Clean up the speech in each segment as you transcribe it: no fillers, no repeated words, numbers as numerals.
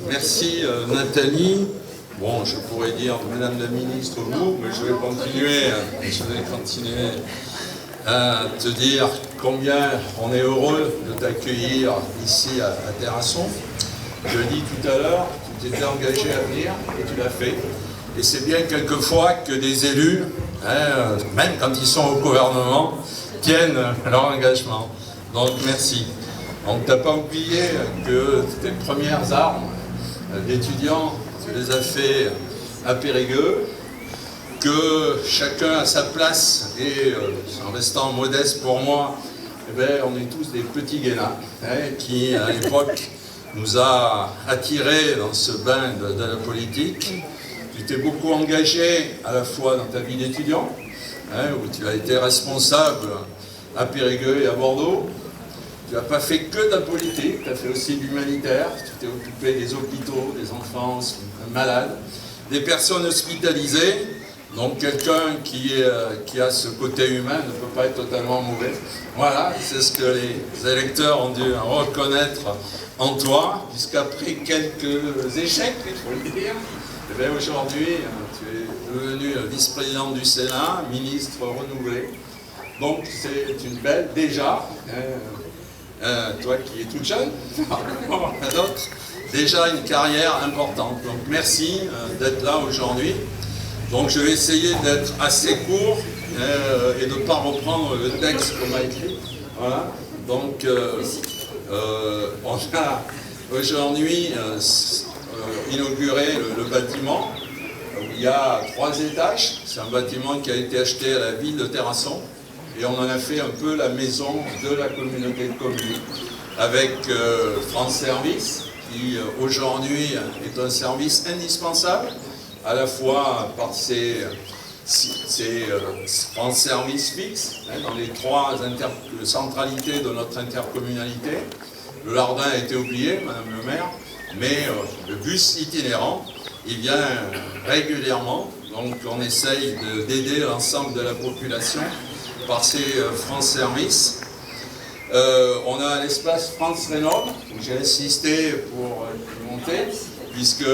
Merci Nathalie. Bon, je pourrais dire Madame la Ministre, vous, mais je vais continuer à te dire combien on est heureux de t'accueillir ici à Terrasson. Je l'ai dit tout à l'heure, tu t'étais engagé à venir et tu l'as fait. Et c'est bien quelquefois que des élus, même quand ils sont au gouvernement, tiennent leur engagement. Donc merci. Donc tu n'as pas oublié que tes premières armes d'étudiant, tu les as fait à Périgueux, que chacun a sa place et en restant modeste pour moi, eh bien, on est tous des petits guénats qui à l'époque nous a attirés dans ce bain de la politique. Tu t'es beaucoup engagé à la fois dans ta vie d'étudiant, où tu as été responsable à Périgueux et à Bordeaux. Tu n'as pas fait que de la politique, tu as fait aussi de l'humanitaire, tu t'es occupé des hôpitaux, des enfants malades, des personnes hospitalisées. Donc quelqu'un qui a ce côté humain ne peut pas être totalement mauvais. Voilà, c'est ce que les électeurs ont dû reconnaître en toi, puisqu'après quelques échecs, il faut le dire, eh bien aujourd'hui, tu es devenu vice-président du Sénat, ministre renouvelé. Donc c'est une belle, déjà, toi qui es toute jeune, par rapport à d'autres, déjà une carrière importante. Donc merci d'être là aujourd'hui. Donc je vais essayer d'être assez court et de ne pas reprendre le texte qu'on m'a écrit. Voilà. Donc on a aujourd'hui inauguré le bâtiment. Il y a 3 étages. C'est un bâtiment qui a été acheté à la ville de Terrasson. Et on en a fait un peu la maison de la communauté de communes avec France Service, qui aujourd'hui est un service indispensable, à la fois par ses France Service fixes, dans les 3 centralités de notre intercommunalité. Le Lardin a été oublié, Madame le maire, mais le bus itinérant, il vient régulièrement, donc on essaye d'aider l'ensemble de la population par ces France Service. On a l'espace France Rénov', où j'ai insisté pour monter, puisque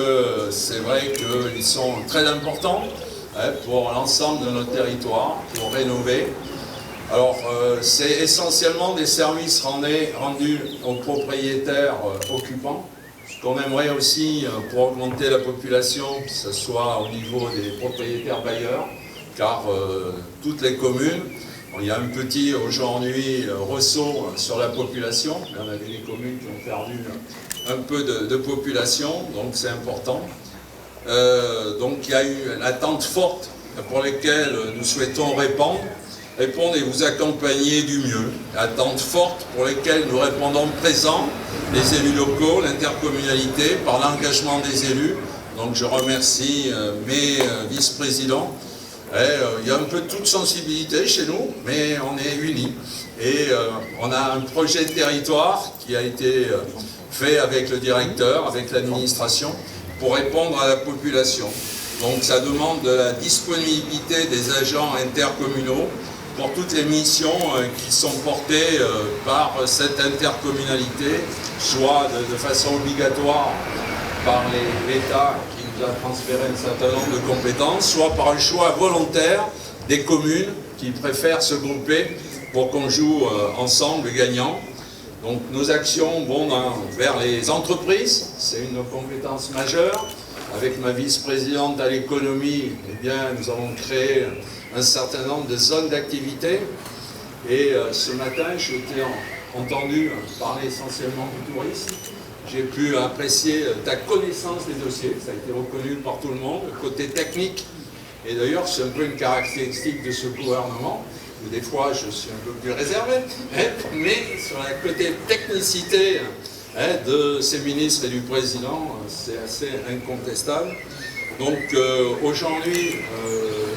c'est vrai qu'ils sont très importants pour l'ensemble de notre territoire, pour rénover. Alors, c'est essentiellement des services rendus aux propriétaires occupants, ce qu'on aimerait aussi pour augmenter la population, que ce soit au niveau des propriétaires bailleurs, car toutes les communes, il y a un petit, aujourd'hui, ressaut sur la population. On avait des communes qui ont perdu un peu de population, donc c'est important. Donc il y a eu une attente forte pour lesquelles nous souhaitons répondre et vous accompagner du mieux. Attente forte pour lesquelles nous répondons présents, les élus locaux, l'intercommunalité, par l'engagement des élus. Donc je remercie mes vice-présidents. Il y a un peu de toute sensibilité chez nous, mais on est unis. Et on a un projet de territoire qui a été fait avec le directeur, avec l'administration, pour répondre à la population. Donc ça demande de la disponibilité des agents intercommunaux pour toutes les missions qui sont portées par cette intercommunalité, soit de façon obligatoire par l'État qui nous a transféré un certain nombre de compétences, soit par un choix volontaire des communes qui préfèrent se grouper pour qu'on joue ensemble gagnant. Donc nos actions vont vers les entreprises, c'est une de nos compétences majeures. Avec ma vice-présidente à l'économie, eh bien, nous avons créé un certain nombre de zones d'activité. Et ce matin, je t'ai entendu parler essentiellement du tourisme. J'ai pu apprécier ta connaissance des dossiers, ça a été reconnu par tout le monde, le côté technique. Et d'ailleurs, c'est un peu une caractéristique de ce gouvernement, où des fois je suis un peu plus réservé, mais sur la côté technicité de ces ministres et du président, c'est assez incontestable. Donc aujourd'hui,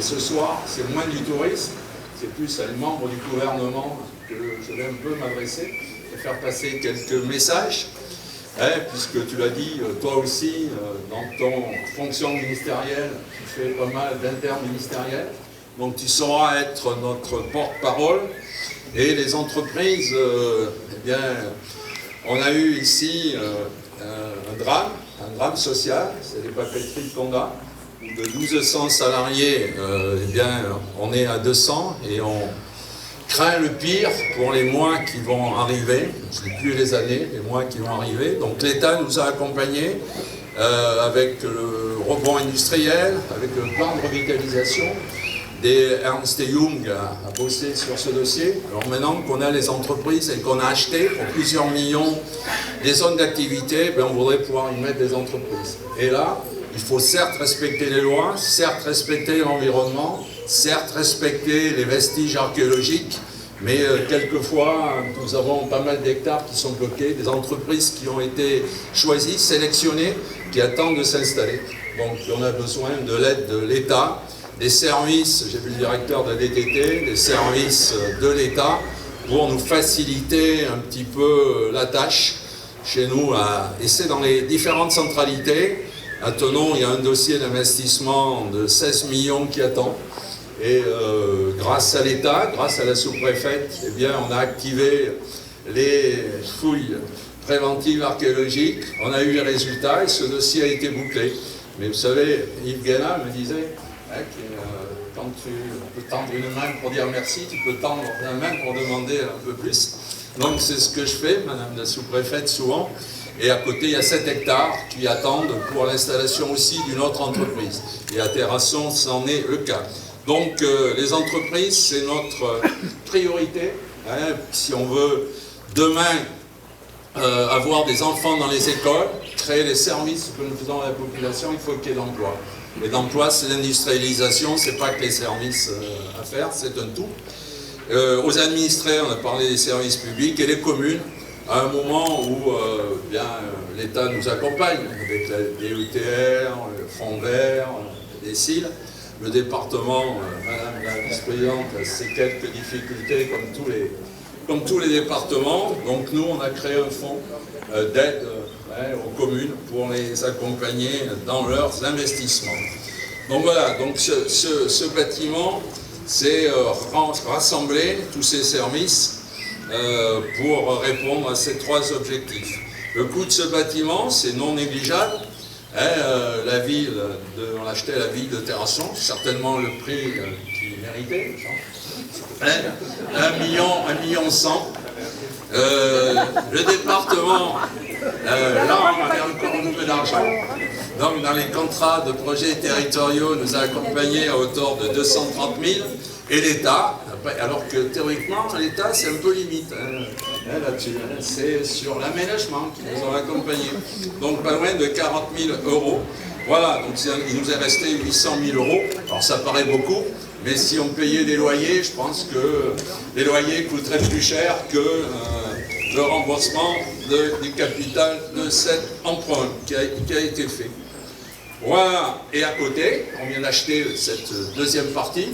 ce soir, c'est moins du tourisme, c'est plus à les membres du gouvernement que je vais un peu m'adresser et faire passer quelques messages. Puisque tu l'as dit, toi aussi, dans ton fonction ministérielle, tu fais pas mal d'interministériels, donc tu sauras être notre porte-parole. Et les entreprises, eh bien, on a eu ici un drame, un drame social, c'est les papeteries de Condat. De 1200 salariés, eh bien, on est à 200 et on craint le pire pour les mois qui vont arriver, je ne sais plus les années, les mois qui vont arriver. Donc l'État nous a accompagnés avec le rebond industriel, avec le plan de revitalisation. Ernst & Young a bossé sur ce dossier. Alors maintenant qu'on a les entreprises et qu'on a acheté pour plusieurs millions des zones d'activité, ben on voudrait pouvoir y mettre des entreprises. Et là, il faut certes respecter les lois, certes respecter l'environnement, certes respecter les vestiges archéologiques, mais quelquefois, nous avons pas mal d'hectares qui sont bloqués, des entreprises qui ont été choisies, sélectionnées, qui attendent de s'installer. Donc on a besoin de l'aide de l'État, des services, j'ai vu le directeur de la DTT, des services de l'État pour nous faciliter un petit peu la tâche chez nous. Et c'est dans les différentes centralités. À Thonon, il y a un dossier d'investissement de 16 millions qui attend. Et grâce à l'État, grâce à la sous-préfète, eh bien, on a activé les fouilles préventives archéologiques. On a eu les résultats et ce dossier a été bouclé. Mais vous savez, Yves Guéna me disait, quand tu peux tendre une main pour dire merci, tu peux tendre la main pour demander un peu plus. Donc c'est ce que je fais, madame la sous-préfète, souvent. Et à côté, il y a 7 hectares qui attendent pour l'installation aussi d'une autre entreprise. Et à Terrasson, c'en est le cas. Donc les entreprises, c'est notre priorité. Hein, si on veut demain avoir des enfants dans les écoles, créer les services que nous faisons à la population, il faut qu'il y ait d'emploi. Et l'emploi, c'est l'industrialisation, c'est pas que les services à faire, c'est un tout. Aux administrés, on a parlé des services publics et les communes, à un moment où l'État nous accompagne avec la DETR, le Fonds vert, les CIL. Le département, madame la vice-présidente, a ses quelques difficultés comme tous les départements. Donc nous, on a créé un fonds d'aide aux communes pour les accompagner dans leurs investissements. Donc voilà, donc ce bâtiment, c'est rassembler tous ces services pour répondre à ces 3 objectifs. Le coût de ce bâtiment, c'est non négligeable. La ville, on l'achetait à la ville de Terrasson, certainement le prix qu'il méritait. 1,1 million. Le département, là on avait encore un peu d'argent. Donc dans les contrats de projets territoriaux, nous a accompagnés à hauteur de 230 000. Et l'État, alors que théoriquement l'État c'est un peu limite là-dessus, c'est sur l'aménagement qui nous ont accompagnés. Donc pas loin de 40 000 euros. Voilà, donc il nous est resté 800 000 euros. Alors ça paraît beaucoup, mais si on payait des loyers, je pense que les loyers coûteraient plus cher que le remboursement du capital de cet emprunt qui a été fait. Voilà, et à côté, on vient d'acheter cette deuxième partie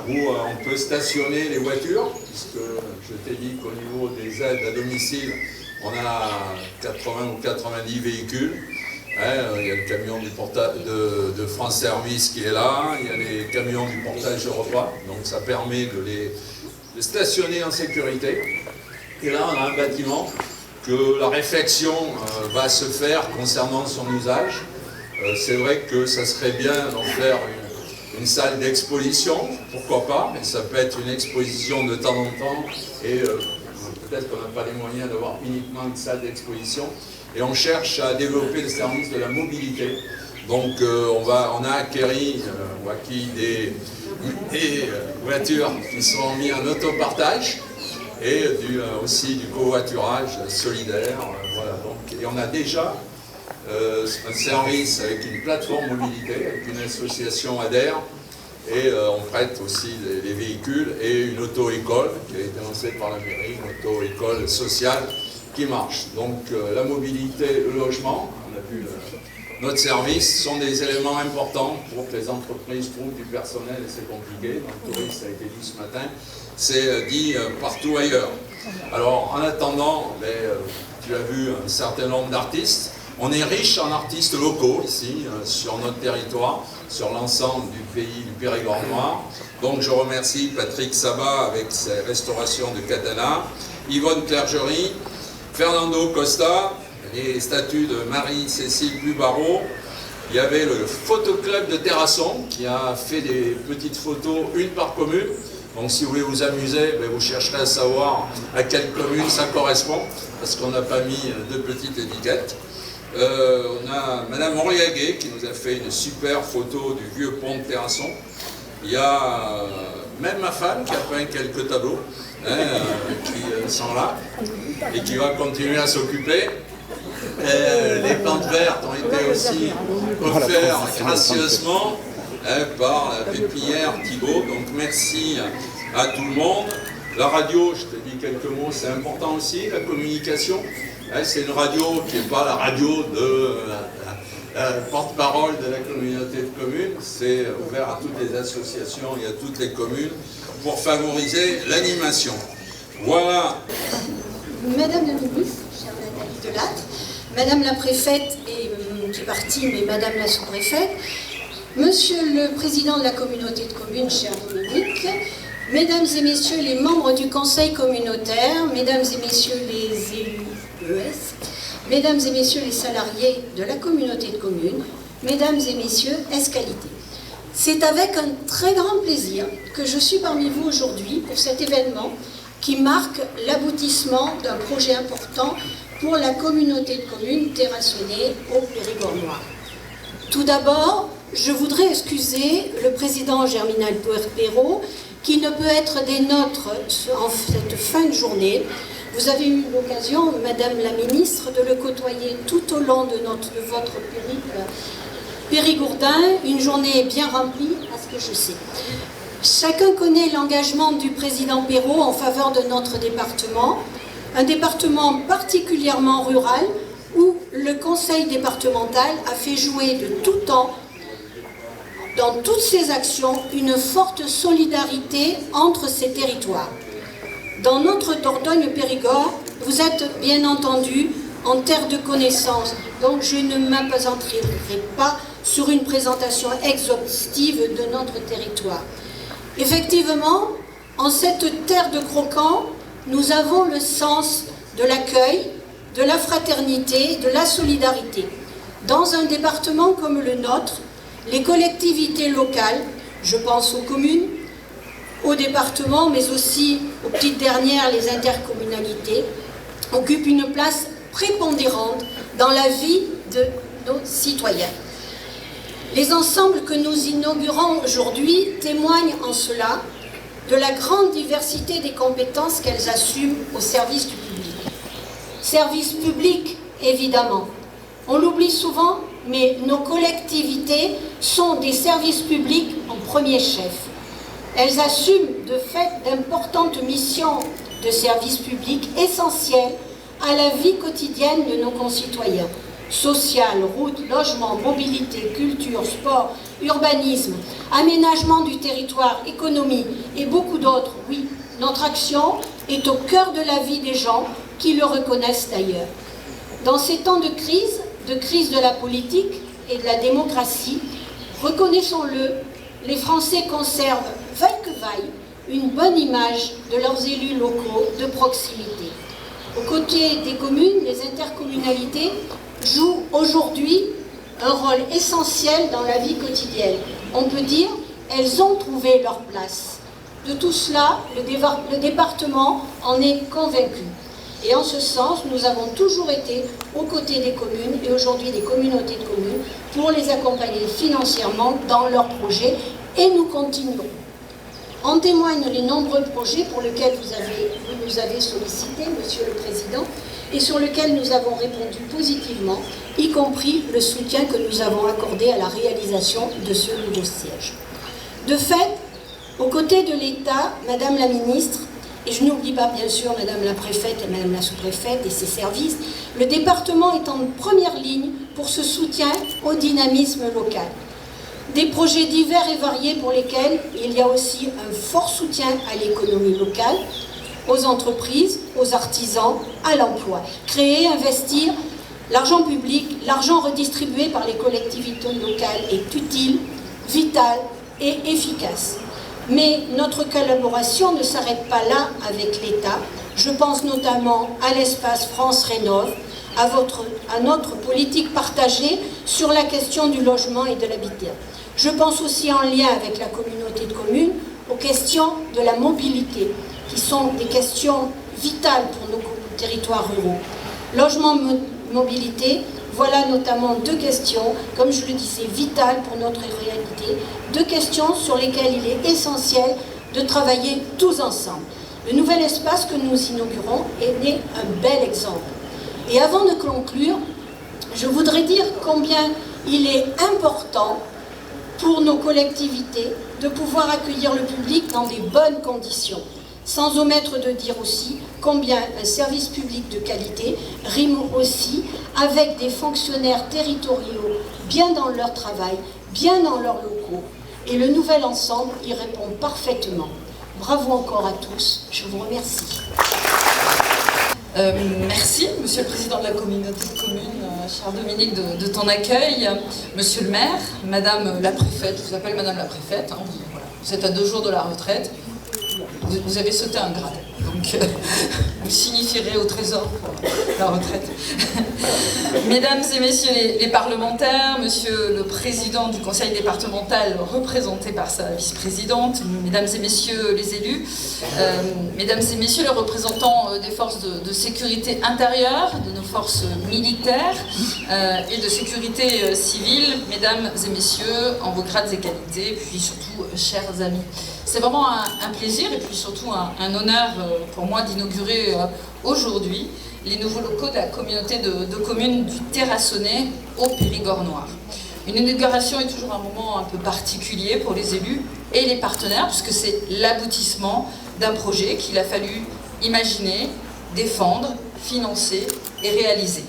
où on peut stationner les voitures, puisque je t'ai dit qu'au niveau des aides à domicile, on a 80 ou 90 véhicules. Il y a le camion de France Service qui est là, il y a les camions du portage de repas, donc ça permet de les stationner en sécurité. Et là, on a un bâtiment que la réflexion va se faire concernant son usage. C'est vrai que ça serait bien d'en faire une salle d'exposition, pourquoi pas, mais ça peut être une exposition de temps en temps, et peut-être qu'on n'a pas les moyens d'avoir uniquement une salle d'exposition, et on cherche à développer le service de la mobilité. Donc on a acquis des voitures qui sont mises en autopartage, et aussi du covoiturage solidaire, voilà. Donc, et on a déjà un service avec une plateforme mobilité, avec une association adhère, et on prête aussi les véhicules et une auto-école qui a été lancée par la mairie, une auto-école sociale qui marche. Donc la mobilité, le logement, on a vu notre service, sont des éléments importants pour que les entreprises trouvent du personnel, et c'est compliqué. Dans le tourisme, ça a été dit ce matin, c'est dit partout ailleurs. Alors en attendant, tu as vu un certain nombre d'artistes. On est riche en artistes locaux ici, sur notre territoire, sur l'ensemble du pays du Périgord noir. Donc je remercie Patrick Sabat avec ses restaurations de Katana, Yvonne Clergerie, Fernando Costa, les statues de Marie-Cécile Bubarot. Il y avait le photoclub de Terrasson qui a fait des petites photos, une par commune. Donc si vous voulez vous amuser, vous chercherez à savoir à quelle commune ça correspond, parce qu'on n'a pas mis de petites étiquettes. On a Madame Henriaguet qui nous a fait une super photo du vieux pont de Terrasson. Il y a même ma femme qui a peint quelques tableaux, qui sont là, et qui va continuer à s'occuper. Les plantes vertes ont été aussi offertes gracieusement par la pépinière Thibault, donc merci à tout le monde. La radio, je te dis quelques mots, c'est important aussi, la communication. C'est une radio qui n'est pas la radio de la porte-parole de la communauté de communes, c'est ouvert à toutes les associations et à toutes les communes pour favoriser l'animation. Voilà. Madame la ministre, chère Nathalie Delattre, Madame la préfète, qui est partie, mais Madame la sous-préfète, Monsieur le président de la communauté de communes, cher Dominique, Mesdames et Messieurs les membres du conseil communautaire, Mesdames et Messieurs les élus ES, Mesdames et Messieurs les salariés de la communauté de communes, Mesdames et Messieurs Escalité. C'est avec un très grand plaisir que je suis parmi vous aujourd'hui pour cet événement qui marque l'aboutissement d'un projet important pour la communauté de communes terrassonnée au Périgord noir. Tout d'abord, je voudrais excuser le président Germinal Perrault qui ne peut être des nôtres en cette fin de journée. Vous avez eu l'occasion, Madame la Ministre, de le côtoyer tout au long de votre périple périgourdin, une journée bien remplie, à ce que je sais. Chacun connaît l'engagement du président Perrault en faveur de notre département, un département particulièrement rural où le conseil départemental a fait jouer de tout temps, dans toutes ses actions, une forte solidarité entre ces territoires. Dans notre Dordogne-Périgord, vous êtes bien entendu en terre de connaissances, donc je ne m'appesantirai pas sur une présentation exhaustive de notre territoire. Effectivement, en cette terre de croquants, nous avons le sens de l'accueil, de la fraternité, de la solidarité. Dans un département comme le nôtre, les collectivités locales, je pense aux communes, aux départements, mais aussi aux petites dernières, les intercommunalités, occupent une place prépondérante dans la vie de nos citoyens. Les ensembles que nous inaugurons aujourd'hui témoignent en cela de la grande diversité des compétences qu'elles assument au service du public. Service public, évidemment. On l'oublie souvent, mais nos collectivités sont des services publics en premier chef. Elles assument de fait d'importantes missions de service public essentielles à la vie quotidienne de nos concitoyens. Social, route, logement, mobilité, culture, sport, urbanisme, aménagement du territoire, économie et beaucoup d'autres. Oui, notre action est au cœur de la vie des gens qui le reconnaissent d'ailleurs. Dans ces temps de crise de la politique et de la démocratie, reconnaissons-le, les Français conservent, vaille que vaille, une bonne image de leurs élus locaux de proximité. Aux côtés des communes, les intercommunalités jouent aujourd'hui un rôle essentiel dans la vie quotidienne. On peut dire qu'elles ont trouvé leur place. De tout cela, le département en est convaincu. Et en ce sens, nous avons toujours été aux côtés des communes et aujourd'hui des communautés de communes pour les accompagner financièrement dans leurs projets et nous continuerons. En témoignent les nombreux projets pour lesquels vous nous avez sollicité, Monsieur le Président, et sur lesquels nous avons répondu positivement, y compris le soutien que nous avons accordé à la réalisation de ce nouveau siège. De fait, aux côtés de l'État, Madame la Ministre, et je n'oublie pas bien sûr Madame la Préfète et Madame la Sous-Préfète et ses services, le département est en première ligne pour ce soutien au dynamisme local. Des projets divers et variés pour lesquels il y a aussi un fort soutien à l'économie locale, aux entreprises, aux artisans, à l'emploi. Créer, investir, l'argent public, l'argent redistribué par les collectivités locales est utile, vital et efficace. Mais notre collaboration ne s'arrête pas là avec l'État. Je pense notamment à l'espace France Rénov', à notre politique partagée sur la question du logement et de l'habitat. Je pense aussi, en lien avec la communauté de communes, aux questions de la mobilité, qui sont des questions vitales pour nos territoires ruraux. Logement, mobilité, voilà notamment deux questions, comme je le disais, vitales pour notre réalité, deux questions sur lesquelles il est essentiel de travailler tous ensemble. Le nouvel espace que nous inaugurons est né un bel exemple. Et avant de conclure, je voudrais dire combien il est important pour nos collectivités de pouvoir accueillir le public dans des bonnes conditions, sans omettre de dire aussi combien un service public de qualité rime aussi avec des fonctionnaires territoriaux bien dans leur travail, bien dans leurs locaux. Et le nouvel ensemble y répond parfaitement. Bravo encore à tous, je vous remercie. Merci, Monsieur le Président de la communauté de communes, cher Dominique, de ton accueil. Monsieur le maire, Madame la préfète, je vous appelle Madame la préfète, hein, voilà. Vous êtes à 2 jours de la retraite, vous avez sauté un grade, donc vous signifierez au trésor pour la retraite. Mesdames et messieurs les parlementaires, monsieur le président du conseil départemental représenté par sa vice-présidente, mesdames et messieurs les élus, mesdames et messieurs les représentants des forces de sécurité intérieure, de nos forces militaires et de sécurité civile, mesdames et messieurs, en vos grades et qualités, puis surtout, chers amis. C'est vraiment un plaisir et puis surtout un honneur pour moi d'inaugurer aujourd'hui les nouveaux locaux de la communauté de communes du Terrassonnais au Périgord noir. Une inauguration est toujours un moment un peu particulier pour les élus et les partenaires puisque c'est l'aboutissement d'un projet qu'il a fallu imaginer, défendre, financer et réaliser.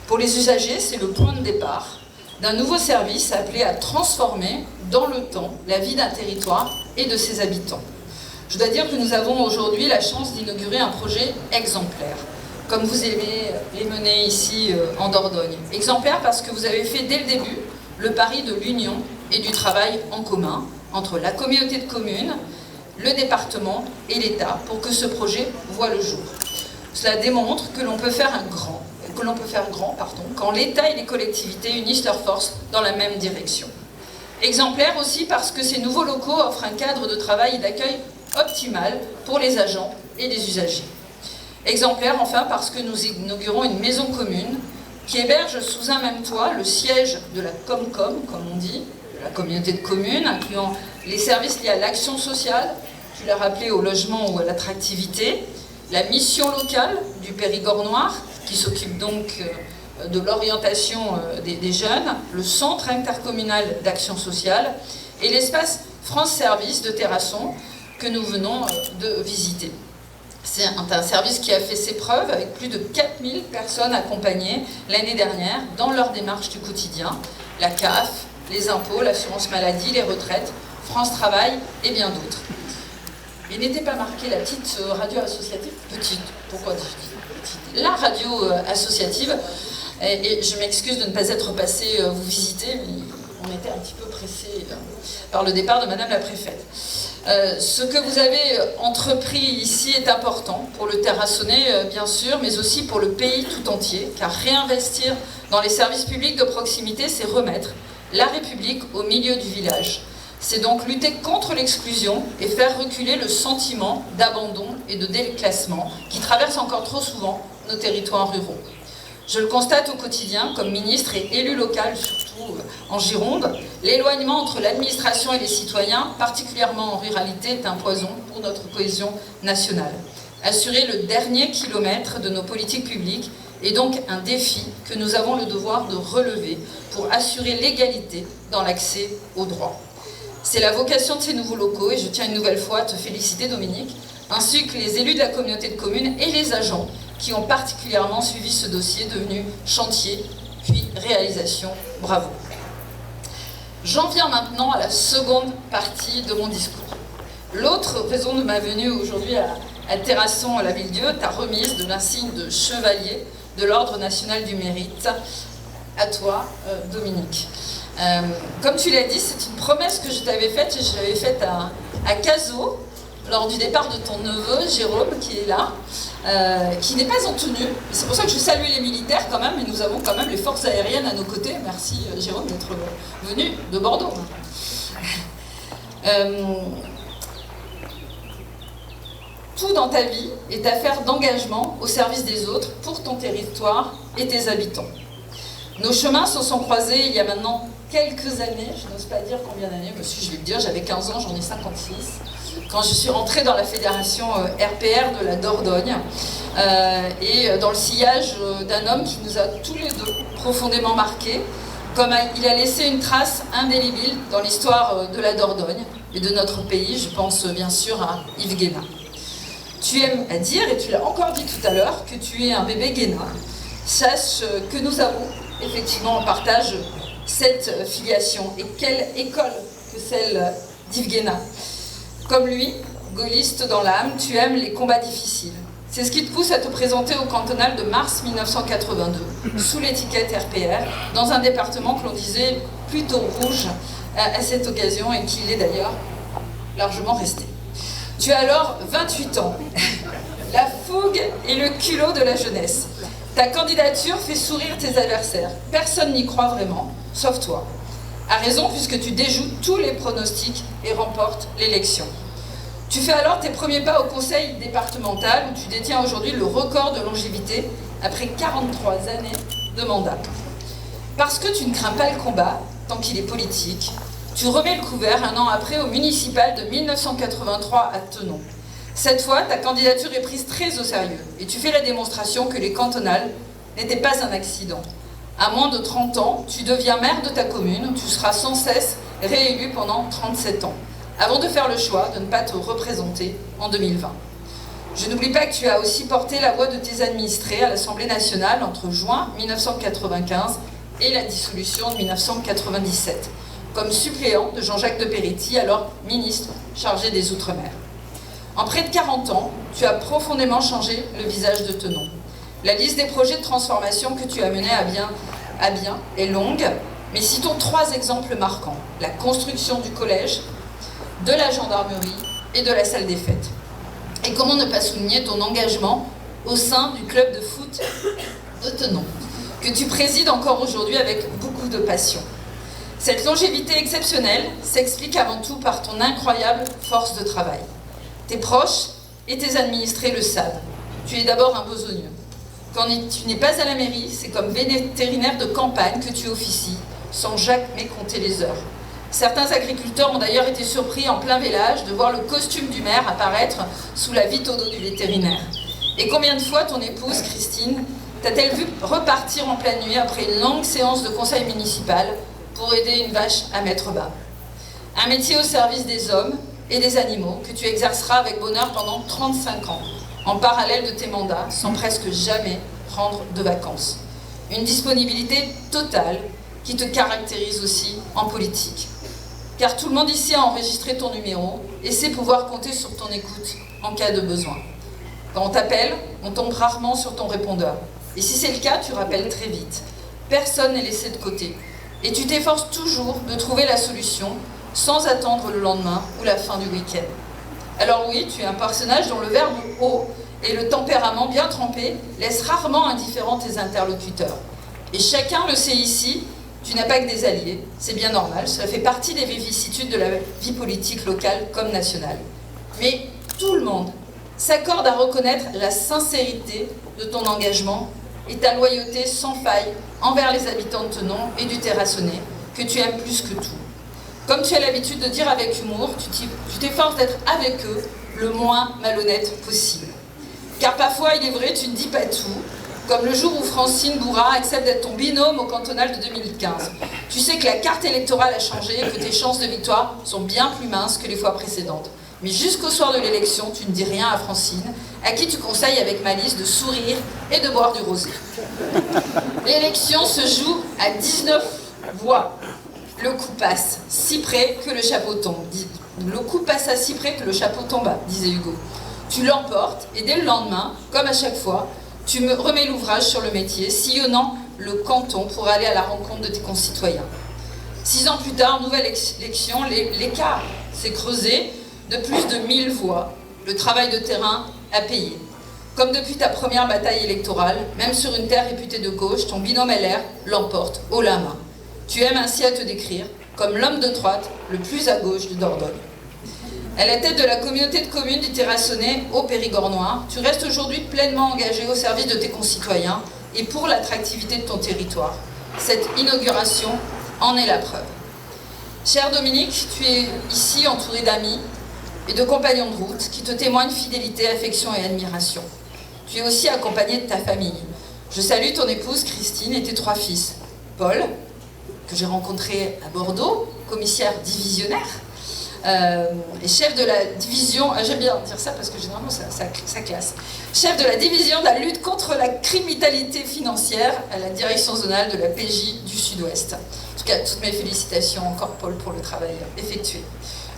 Pour les usagers, c'est le point de départ d'un nouveau service appelé à transformer dans le temps la vie d'un territoire et de ses habitants. Je dois dire que nous avons aujourd'hui la chance d'inaugurer un projet exemplaire, comme vous aimez les mener ici en Dordogne. Exemplaire parce que vous avez fait dès le début le pari de l'union et du travail en commun entre la communauté de communes, le département et l'État pour que ce projet voie le jour. Cela démontre que l'on peut faire grand quand l'État et les collectivités unissent leurs forces dans la même direction. Exemplaire aussi parce que ces nouveaux locaux offrent un cadre de travail et d'accueil optimal pour les agents et les usagers. Exemplaire enfin parce que nous inaugurons une maison commune qui héberge sous un même toit le siège de la Comcom, comme on dit, de la communauté de communes, incluant les services liés à l'action sociale, tu l'as rappelé, au logement ou à l'attractivité, la mission locale du Périgord noir, qui s'occupe donc de l'orientation des jeunes, le centre intercommunal d'action sociale et l'espace France Service de Terrasson que nous venons de visiter. C'est un service qui a fait ses preuves avec plus de 4000 personnes accompagnées l'année dernière dans leur démarche du quotidien, la CAF, les impôts, l'assurance maladie, les retraites, France Travail et bien d'autres. Il n'était pas marqué la petite radio associative, petite, pourquoi dis-je petite, la radio associative, et je m'excuse de ne pas être passé vous visiter, mais on était un petit peu pressé par le départ de Madame la préfète. Ce que vous avez entrepris ici est important pour le Terrassonnais, bien sûr, mais aussi pour le pays tout entier, car réinvestir dans les services publics de proximité, c'est remettre la République au milieu du village. C'est donc lutter contre l'exclusion et faire reculer le sentiment d'abandon et de déclassement qui traverse encore trop souvent nos territoires ruraux. Je le constate au quotidien, comme ministre et élu local, surtout en Gironde, l'éloignement entre l'administration et les citoyens, particulièrement en ruralité, est un poison pour notre cohésion nationale. Assurer le dernier kilomètre de nos politiques publiques est donc un défi que nous avons le devoir de relever pour assurer l'égalité dans l'accès aux droits. C'est la vocation de ces nouveaux locaux et je tiens une nouvelle fois à te féliciter, Dominique, ainsi que les élus de la communauté de communes et les agents qui ont particulièrement suivi ce dossier devenu chantier, puis réalisation. Bravo. J'en viens maintenant à la seconde partie de mon discours. L'autre raison de ma venue aujourd'hui à Terrasson, à la Ville-Dieu, ta remise de l'insigne de chevalier de l'Ordre national du mérite. À toi, Dominique. Comme tu l'as dit, c'est une promesse que je t'avais faite et je l'avais faite à Cazaux lors du départ de ton neveu, Jérôme, qui est là, qui n'est pas en tenue. C'est pour ça que je salue les militaires quand même, et nous avons quand même les forces aériennes à nos côtés. Merci Jérôme d'être venu de Bordeaux. Tout dans ta vie est affaire d'engagement au service des autres, pour ton territoire et tes habitants. Nos chemins se sont croisés il y a maintenant quelques années, je n'ose pas dire combien d'années, parce que je vais le dire, j'avais 15 ans, j'en ai 56, quand je suis rentrée dans la fédération RPR de la Dordogne, et dans le sillage d'un homme qui nous a tous les deux profondément marqués, comme il a laissé une trace indélébile dans l'histoire de la Dordogne et de notre pays. Je pense bien sûr à Yves Guéna. Tu aimes à dire, et tu l'as encore dit tout à l'heure, que tu es un bébé Guéna. Sache que nous avons effectivement en partage cette filiation. Et quelle école que celle d'Yves Guéna. Comme lui, gaulliste dans l'âme, tu aimes les combats difficiles. C'est ce qui te pousse à te présenter au cantonal de mars 1982, sous l'étiquette RPR, dans un département que l'on disait plutôt rouge à cette occasion, et qui l'est d'ailleurs largement resté. Tu as alors 28 ans, la fougue et le culot de la jeunesse. Ta candidature fait sourire tes adversaires. Personne n'y croit vraiment, sauf toi. À raison, puisque tu déjoues tous les pronostics et remportes l'élection. Tu fais alors tes premiers pas au conseil départemental, où tu détiens aujourd'hui le record de longévité après 43 années de mandat. Parce que tu ne crains pas le combat, tant qu'il est politique, tu remets le couvert un an après au municipal de 1983 à Thenon. Cette fois, ta candidature est prise très au sérieux et tu fais la démonstration que les cantonales n'étaient pas un accident. À moins de 30 ans, tu deviens maire de ta commune, où tu seras sans cesse réélu pendant 37 ans, avant de faire le choix de ne pas te représenter en 2020. Je n'oublie pas que tu as aussi porté la voix de tes administrés à l'Assemblée nationale entre juin 1995 et la dissolution de 1997, comme suppléant de Jean-Jacques de Peretti, alors ministre chargé des Outre-mer. En près de 40 ans, tu as profondément changé le visage de Thenon. La liste des projets de transformation que tu as menés à bien est longue, mais citons 3 exemples marquants. La construction du collège, de la gendarmerie et de la salle des fêtes. Et comment ne pas souligner ton engagement au sein du club de foot de Thenon, que tu présides encore aujourd'hui avec beaucoup de passion. Cette longévité exceptionnelle s'explique avant tout par ton incroyable force de travail. Tes proches et tes administrés le savent. Tu es d'abord un besogneux. Quand tu n'es pas à la mairie, c'est comme vétérinaire de campagne que tu officies, sans jamais compter les heures. Certains agriculteurs ont d'ailleurs été surpris en plein village de voir le costume du maire apparaître sous la vitre d'eau du vétérinaire. Et combien de fois ton épouse, Christine, t'a-t-elle vu repartir en pleine nuit après une longue séance de conseil municipal pour aider une vache à mettre bas? Un métier au service des hommes et des animaux que tu exerceras avec bonheur pendant 35 ans, en parallèle de tes mandats, sans presque jamais prendre de vacances. Une disponibilité totale qui te caractérise aussi en politique. Car tout le monde ici a enregistré ton numéro et sait pouvoir compter sur ton écoute en cas de besoin. Quand on t'appelle, on tombe rarement sur ton répondeur. Et si c'est le cas, tu rappelles très vite. Personne n'est laissé de côté. Et tu t'efforces toujours de trouver la solution sans attendre le lendemain ou la fin du week-end. Alors oui, tu es un personnage dont le verbe haut et le tempérament bien trempé laissent rarement indifférents tes interlocuteurs. Et chacun le sait ici, tu n'as pas que des alliés, c'est bien normal, cela fait partie des vicissitudes de la vie politique locale comme nationale. Mais tout le monde s'accorde à reconnaître la sincérité de ton engagement et ta loyauté sans faille envers les habitants de Thenon et du Terrassonnais, que tu aimes plus que tout. Comme tu as l'habitude de dire avec humour, tu t'efforces d'être avec eux le moins malhonnête possible. Car parfois, il est vrai, tu ne dis pas tout, comme le jour où Francine Bourrat accepte d'être ton binôme au cantonal de 2015. Tu sais que la carte électorale a changé et que tes chances de victoire sont bien plus minces que les fois précédentes. Mais jusqu'au soir de l'élection, tu ne dis rien à Francine, à qui tu conseilles avec malice de sourire et de boire du rosé. L'élection se joue à 19 voix. Le coup passe si près que le chapeau tombe. Le coup passe à si près que le chapeau tombe, disait Hugo. Tu l'emportes et dès le lendemain, comme à chaque fois, tu me remets l'ouvrage sur le métier, sillonnant le canton pour aller à la rencontre de tes concitoyens. 6 ans plus tard, nouvelle élection, l'écart s'est creusé de plus de 1000 voix Le travail de terrain a payé. Comme depuis ta première bataille électorale, même sur une terre réputée de gauche, ton binôme LR l'emporte haut la main. Tu aimes ainsi à te décrire comme l'homme de droite le plus à gauche de Dordogne. À la tête de la communauté de communes du Terrassonnais au Périgord noir, tu restes aujourd'hui pleinement engagé au service de tes concitoyens et pour l'attractivité de ton territoire. Cette inauguration en est la preuve. Cher Dominique, tu es ici entouré d'amis et de compagnons de route qui te témoignent fidélité, affection et admiration. Tu es aussi accompagné de ta famille. Je salue ton épouse Christine et tes 3 fils. Paul, que j'ai rencontré à Bordeaux, commissaire divisionnaire, et chef de la division, j'aime bien dire ça parce que généralement ça classe, chef de la division de la lutte contre la criminalité financière à la direction zonale de la PJ du Sud-Ouest. En tout cas, toutes mes félicitations encore Paul pour le travail effectué.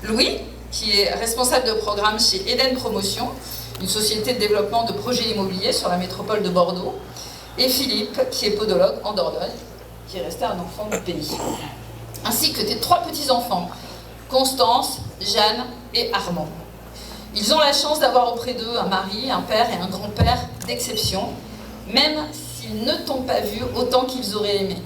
Louis, qui est responsable de programme chez Eden Promotion, une société de développement de projets immobiliers sur la métropole de Bordeaux, et Philippe, qui est podologue en Dordogne, qui est resté un enfant du pays. Ainsi que tes 3 petits-enfants, Constance, Jeanne et Armand. Ils ont la chance d'avoir auprès d'eux un mari, un père et un grand-père d'exception, même s'ils ne t'ont pas vu autant qu'ils auraient aimé.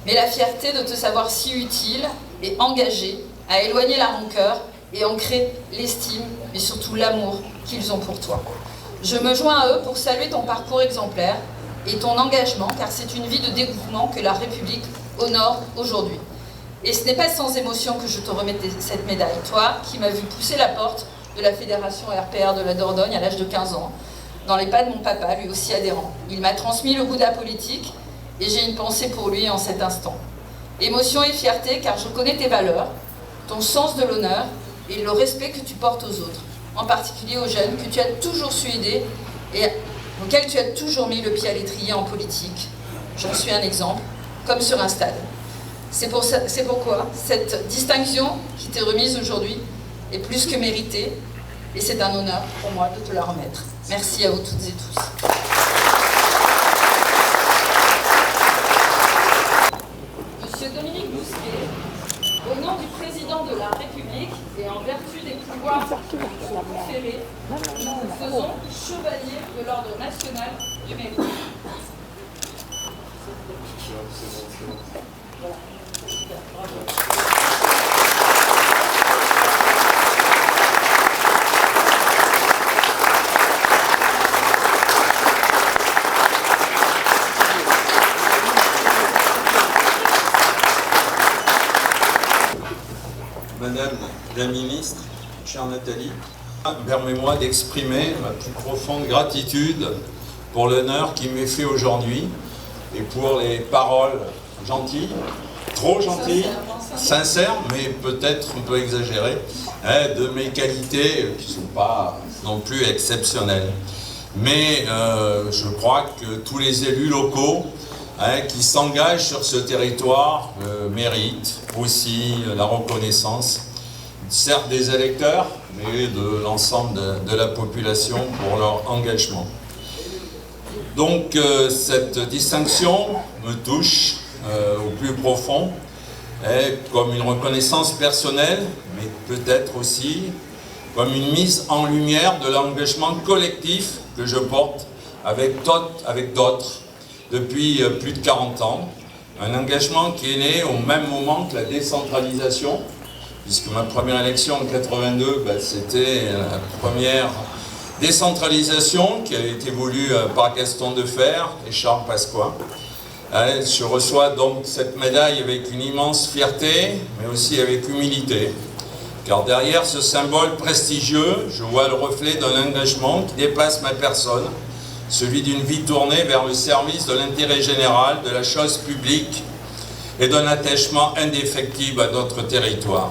Mais la fierté de te savoir si utile et engagé à éloigner la rancœur et ancrer l'estime, mais surtout l'amour qu'ils ont pour toi. Je me joins à eux pour saluer ton parcours exemplaire et ton engagement, car c'est une vie de dévouement que la République honore aujourd'hui. Et ce n'est pas sans émotion que je te remets cette médaille, toi qui m'as vu pousser la porte de la Fédération RPR de la Dordogne à l'âge de 15 ans, dans les pas de mon papa, lui aussi adhérent. Il m'a transmis le goût de la politique et j'ai une pensée pour lui en cet instant. Émotion et fierté, car je connais tes valeurs, ton sens de l'honneur et le respect que tu portes aux autres, en particulier aux jeunes que tu as toujours su aider et auxquels tu as toujours mis le pied à l'étrier en politique. J'en suis un exemple, comme sur un stade. C'est pourquoi cette distinction qui t'est remise aujourd'hui est plus que méritée et c'est un honneur pour moi de te la remettre. Merci à vous toutes et tous. Monsieur Dominique Bousquet, au nom du président de la République et en vertu des pouvoirs conférés, nous vous faisons chevalier de l'ordre national du mérite. Voilà. Bravo. Madame la ministre, chère Nathalie, permets-moi d'exprimer ma plus profonde gratitude pour l'honneur qui m'est fait aujourd'hui et pour les paroles gentilles, trop gentilles, sincères, mais peut-être un peu exagérées, de mes qualités qui ne sont pas non plus exceptionnelles. Mais je crois que tous les élus locaux qui s'engagent sur ce territoire méritent aussi la reconnaissance, certes des électeurs, mais de l'ensemble de la population pour leur engagement. Donc cette distinction me touche au plus profond, comme une reconnaissance personnelle, mais peut-être aussi comme une mise en lumière de l'engagement collectif que je porte avec d'autres depuis plus de 40 ans. Un engagement qui est né au même moment que la décentralisation, puisque ma première élection en 82, c'était la première décentralisation qui a été voulue par Gaston Deffer et Charles Pasqua. Je reçois donc cette médaille avec une immense fierté, mais aussi avec humilité, car derrière ce symbole prestigieux, je vois le reflet d'un engagement qui dépasse ma personne, celui d'une vie tournée vers le service de l'intérêt général, de la chose publique et d'un attachement indéfectible à notre territoire.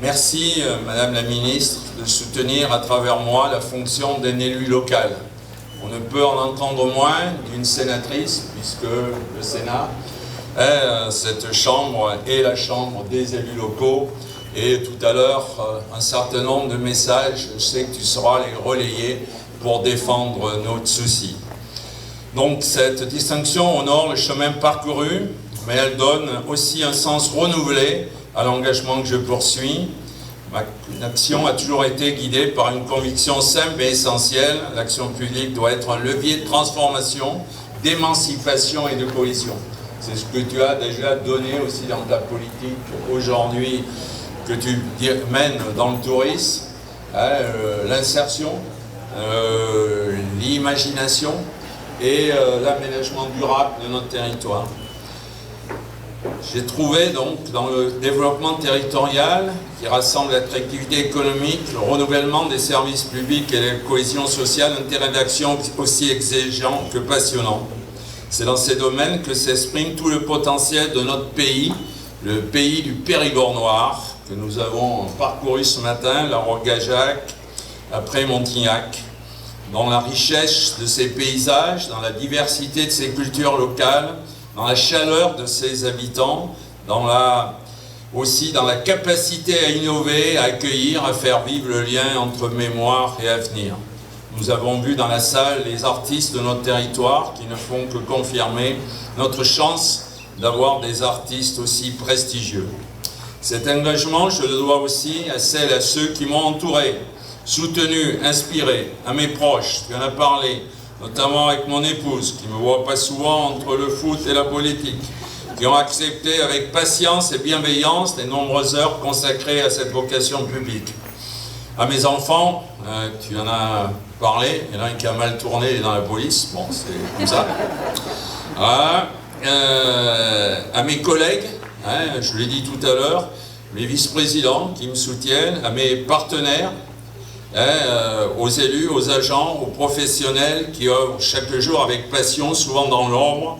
Merci, Madame la Ministre, de soutenir à travers moi la fonction d'un élu local. On ne peut en entendre moins d'une sénatrice, puisque le Sénat, cette chambre est la chambre des élus locaux. Et tout à l'heure, un certain nombre de messages, je sais que tu sauras les relayer pour défendre nos soucis. Donc cette distinction honore le chemin parcouru, mais elle donne aussi un sens renouvelé à l'engagement que je poursuis, Ma action a toujours été guidée par une conviction simple et essentielle. L'action publique doit être un levier de transformation, d'émancipation et de cohésion. C'est ce que tu as déjà donné aussi dans ta politique aujourd'hui que tu mènes dans le tourisme, l'insertion, l'imagination et l'aménagement durable de notre territoire. J'ai trouvé donc dans le développement territorial qui rassemble l'attractivité économique, le renouvellement des services publics et la cohésion sociale, un terrain d'action aussi exigeant que passionnant. C'est dans ces domaines que s'exprime tout le potentiel de notre pays, le pays du Périgord noir, que nous avons parcouru ce matin, la Roque-Gageac, après Montignac, dans la richesse de ses paysages, dans la diversité de ses cultures locales, dans la chaleur de ses habitants, aussi dans la capacité à innover, à accueillir, à faire vivre le lien entre mémoire et avenir. Nous avons vu dans la salle les artistes de notre territoire qui ne font que confirmer notre chance d'avoir des artistes aussi prestigieux. Cet engagement, je le dois aussi à celles et à ceux qui m'ont entouré, soutenu, inspiré, à mes proches, tu en as parlé, notamment avec mon épouse, qui ne me voit pas souvent entre le foot et la politique, qui ont accepté avec patience et bienveillance les nombreuses heures consacrées à cette vocation publique. À mes enfants, tu en as parlé, il y en a un qui a mal tourné, il est dans la police, bon, c'est comme ça. À mes collègues, je l'ai dit tout à l'heure, mes vice-présidents qui me soutiennent, à mes partenaires, aux élus, aux agents, aux professionnels qui œuvrent chaque jour avec passion, souvent dans l'ombre,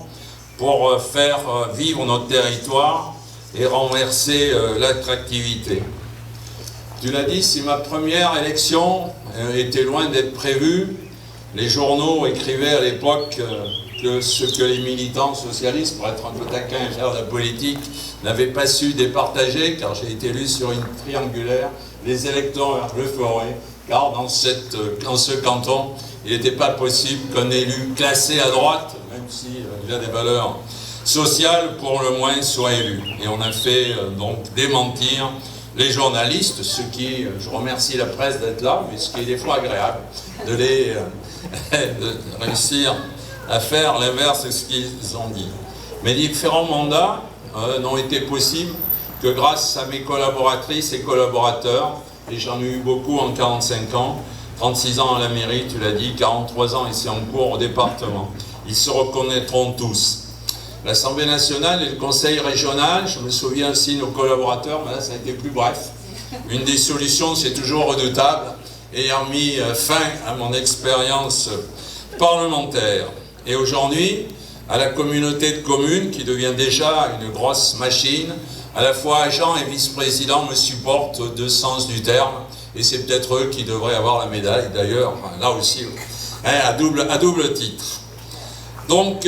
pour faire vivre notre territoire et renverser l'attractivité. Tu l'as dit, si ma première élection était loin d'être prévue, les journaux écrivaient à l'époque que ce que les militants socialistes, pour être un peu taquin et faire de la politique, n'avaient pas su départager, car j'ai été élu sur une triangulaire, les électeurs le feraient, car dans ce canton, il n'était pas possible qu'un élu classé à droite, même s'il a des valeurs sociales, pour le moins soit élu. Et on a fait donc démentir les journalistes, ce qui, je remercie la presse d'être là, mais ce qui est des fois agréable, de réussir à faire l'inverse de ce qu'ils ont dit. Mes différents mandats n'ont été possibles que grâce à mes collaboratrices et collaborateurs, et j'en ai eu beaucoup en 45 ans, 36 ans à la mairie, tu l'as dit, 43 ans ici en cours au département. Ils se reconnaîtront tous. L'Assemblée nationale et le Conseil régional, je me souviens aussi de nos collaborateurs, mais là ça a été plus bref. Une des solutions, c'est toujours redoutable, ayant mis fin à mon expérience parlementaire. Et aujourd'hui, à la communauté de communes, qui devient déjà une grosse machine, à la fois agents et vice-présidents me supportent au deux sens du terme, et c'est peut-être eux qui devraient avoir la médaille, d'ailleurs, là aussi, à double titre. Donc,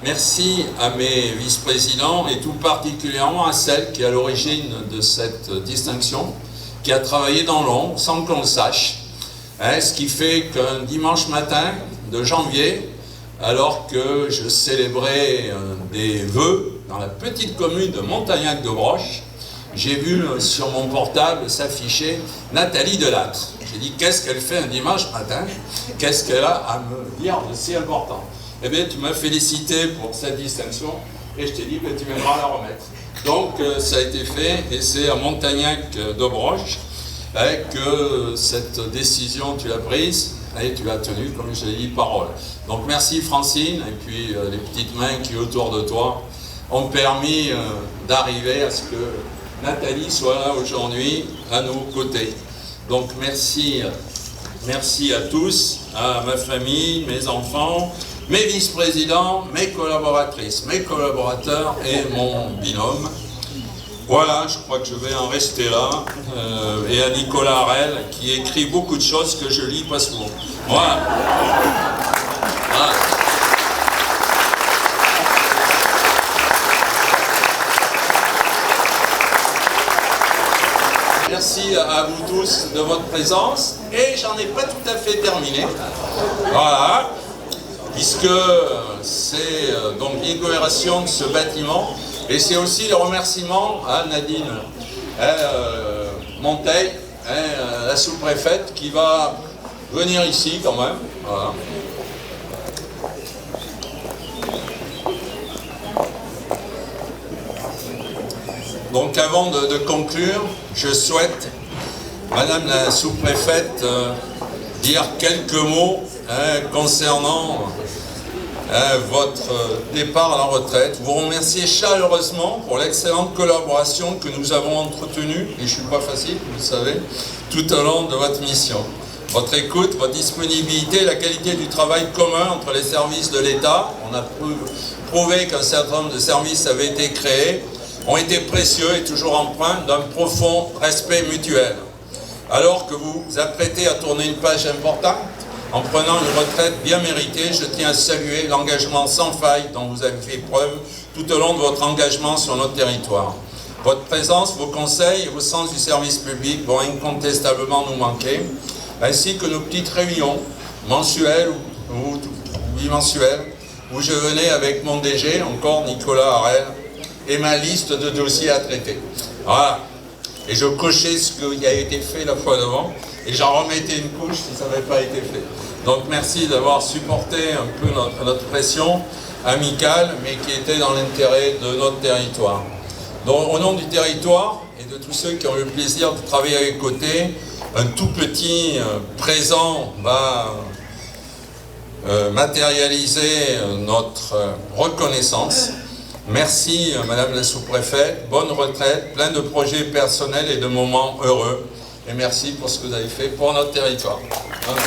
merci à mes vice-présidents, et tout particulièrement à celle qui est à l'origine de cette distinction, qui a travaillé dans l'ombre, sans qu'on le sache, ce qui fait qu'un dimanche matin de janvier, alors que je célébrais des vœux dans la petite commune de Montagnac-de-Broche, j'ai vu sur mon portable s'afficher Nathalie Delattre. J'ai dit, qu'est-ce qu'elle fait un dimanche matin? Qu'est-ce qu'elle a à me dire de si important? Eh bien, tu m'as félicité pour cette distinction et je t'ai dit, tu viendras la remettre. Donc, ça a été fait et c'est à Montagnac-de-Broche que cette décision, tu l'as prise et tu l'as tenue, comme je l'ai dit, parole. Donc, merci Francine et puis les petites mains qui, autour de toi, ont permis d'arriver à ce que Nathalie soit là aujourd'hui à nos côtés. Donc merci à tous, à ma famille, mes enfants, mes vice-présidents, mes collaboratrices, mes collaborateurs et mon binôme. Voilà, je crois que je vais en rester là. Et à Nicolas Harel qui écrit beaucoup de choses que je lis pas souvent. Voilà. Voilà. Merci à vous tous de votre présence et j'en ai pas tout à fait terminé. Voilà, puisque c'est donc l'inauguration de ce bâtiment et c'est aussi le remerciement à Nadine Monteil, la sous-préfète, qui va venir ici quand même. Voilà. Donc avant de conclure, je souhaite, Madame la sous-préfète, dire quelques mots concernant votre départ à la retraite. Vous remercier chaleureusement pour l'excellente collaboration que nous avons entretenue, et je ne suis pas facile, vous le savez, tout au long de votre mission. Votre écoute, votre disponibilité, la qualité du travail commun entre les services de l'État, on a prouvé qu'un certain nombre de services avaient été créés, ont été précieux et toujours empreints d'un profond respect mutuel. Alors que vous vous apprêtez à tourner une page importante, en prenant une retraite bien méritée, je tiens à saluer l'engagement sans faille dont vous avez fait preuve tout au long de votre engagement sur notre territoire. Votre présence, vos conseils et vos sens du service public vont incontestablement nous manquer, ainsi que nos petites réunions mensuelles ou bimensuelles, où je venais avec mon DG, encore Nicolas Harel, et ma liste de dossiers à traiter. Voilà. Et je cochais ce qui a été fait la fois d'avant, et j'en remettais une couche si ça n'avait pas été fait. Donc merci d'avoir supporté un peu notre pression amicale, mais qui était dans l'intérêt de notre territoire. Donc au nom du territoire, et de tous ceux qui ont eu le plaisir de travailler à mes côtés, un tout petit présent va matérialiser notre reconnaissance. Merci Madame la sous-préfète, bonne retraite, plein de projets personnels et de moments heureux. Et merci pour ce que vous avez fait pour notre territoire. Voilà.